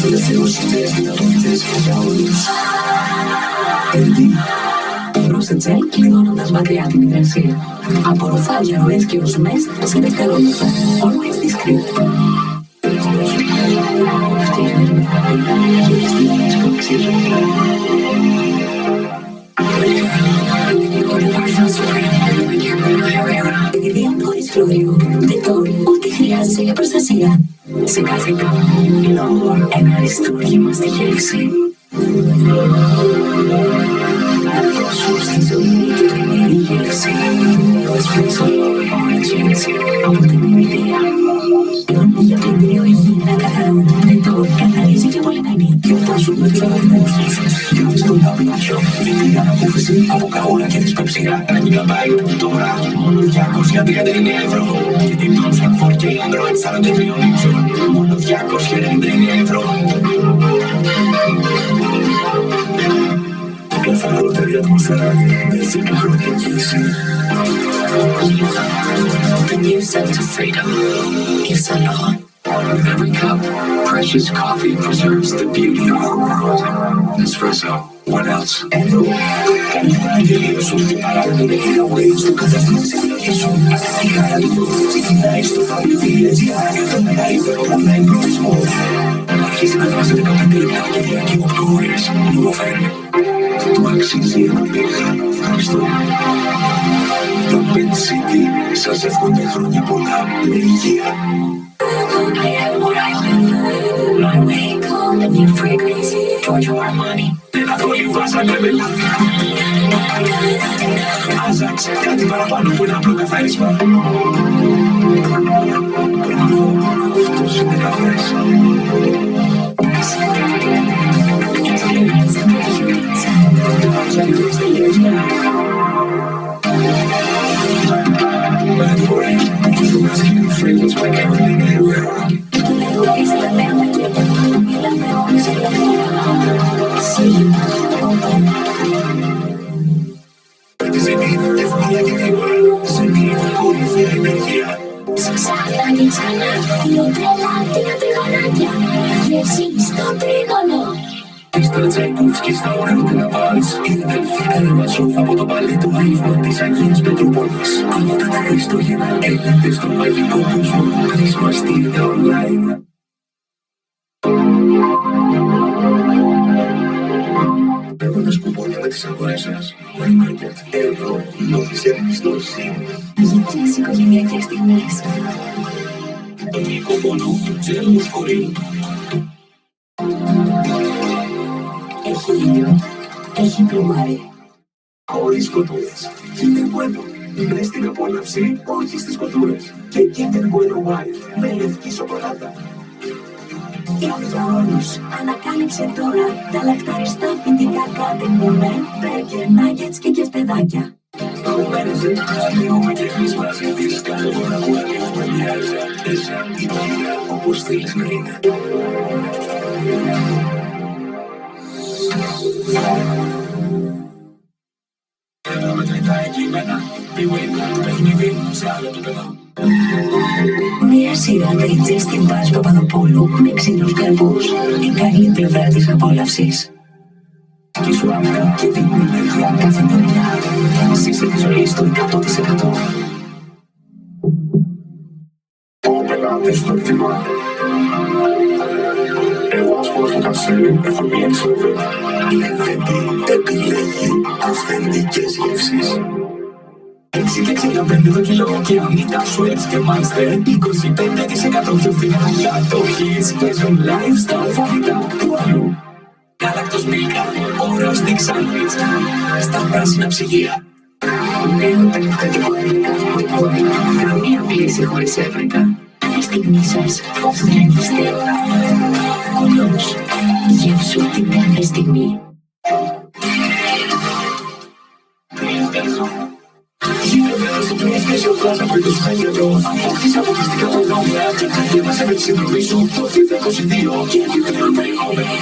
Γύρω Θεός είναι δυνατότητες για όλους. Πρόσθετ τζελ κλειδώνοντας μακριά την υγρασία. Απορροφά διαρροές και οσμές σε δευτερόλεπτα. Always discreet. Φτιάχνει την μηχανή για τις στιγμές που αξίζουν. Εγκυδίαν χωρίς φλούριο. Δετόρ, ό,τι χρειάζεσαι για προστασία. Σε κάθε λόγο ένα αριστούργημα στη γεύση. Σου στη ζωή και τριμμένη γεύση. Το εσπρέσο, orange γεύση από την Ινδία. Πιόνι για πλυντήριο υγιεινά καθαρό. Δετόρ, καθαρίζει και απολυμμένει. Γιορτάσουν με τους αγαπημένους τους. Γιορτή στον ταπεινάσιο. Βιντρία αναπόφευση από καόλα και της πεψία. 1 GB τώρα, μόνο 239 ευρώ. Και την τόψα 4K Android 43 inch. Μόνο 299 ευρώ. Καθαρότερη ατμόσφαιρα με 10 χρόνια εγγύηση. The new step to freedom. Yves Saint Laurent. With every cup, precious coffee preserves the beauty of our world. Nespresso. What else? Καλή παραγγελία σου και παράγονται με giveaways στο κατάστημα της επιλογής σου. Η χαρά του κόσμου ξεκινάει στο www.gr για τον μεγαλύτερο online προορισμό. Αρχίζει να δράσει 15 λεπτά και διαρκεί 8 ώρες. Νουροφέρει. Του αξίζει ένα μεγάλο ευχαριστώ. Το Pet City σας εύχονται χρόνια πολλά με υγεία. I wake up and your fragrance, Giorgio Armani. Ένα θολυβάς ανέβελα. Άζαξ, κάτι παραπάνω που ένα απλό καθάρισμα. Μπράβο, αυτός είναι καφές. Fragrance by Carolina Herrera. Τη Zenith, ευκολία και γρήγορα. Zenith, κορυφαία ενέργεια. Ξανά και ξανά, δύο τρελάτια τριγωνάκια. Γεύση στο τρίγωνο. Στα Τσαϊκούφσκι, στα ωραιότερα βάλς. Η Δελφίνα Ρεμασόφ από το παλί του αήφμα της Αγίας Πετρούπολης. Από τα Χριστούγεννα έλατε στον μαγικό κόσμο του Christmas Theater Online. Παίρνοντας κουπόνια με τις αγορές σας, Market, ευρώ, νόθεις για επιστώση. Γλυκές οικογενειακές στιγμές. Τονικό πόνο του τζέλου σκορίλ. Έχει ήλιο, έχει πλουμάρι. Χωρίς κοτούρες. Kinder Bueno. Μπες στην απόλαυση, όχι στις κοτούρες. Και Kinder Bueno White με λευκή σοκολάτα. Είναι για όλους. Ανακάλυψε τώρα τα λαχταριστά φυτικά κάτι μουμέ, μπέργκερ, νάγκετς και κεφτεδάκια. Αγωμένεζε, αλλιούμε και εμείς μαζί της. Κάνε τώρα που αλλιούμε μοιάζει. Εσά η παγίδα όπως θέλεις να είναι. Εδώ μετρητά κείμενα. Beway, παιχνίδι σε άλλο επίπεδο. Μια σειρά τρίτσες στην Πας Παπαδοπούλου με ξύλους καρπούς. Η καλή πλευρά της απόλαυσης. Και σου άμυνα και την ενέργεια καθημερινά. Ζήσε τη ζωή στο 100%. Ο πελάτης στο εκτιμά. Εγώ ας πω στο κασέρι, έχω μία εξοδεύα. Η Ελβέντη επιλέγει αυθεντικές γεύσεις. 6 και 65 το κιλό και αμύτα Schweppes και Monster. 25% πιο φθηνά για το hits και στο lifestyle φοβητά του αλλού. Γάλακτος Μίλκα, ωραίο stick sandwich, στα πράσινα ψυγεία. Νέο περιφερειακό ελληνικά κουπόνι. Καμία πλήση χωρίς έβρικα. Άλλη στιγμή σας, θέλετε. Κουλός, γεύσου την κάθε στιγμή. Σήμερα στο PlayStation Plus από 25 ευρώ. Αποκτήσε αποκλειστικά προνόμια και κατέβασε με τη συνδρομή σου το FIFA 22 και επιπλέον περιεχόμενο.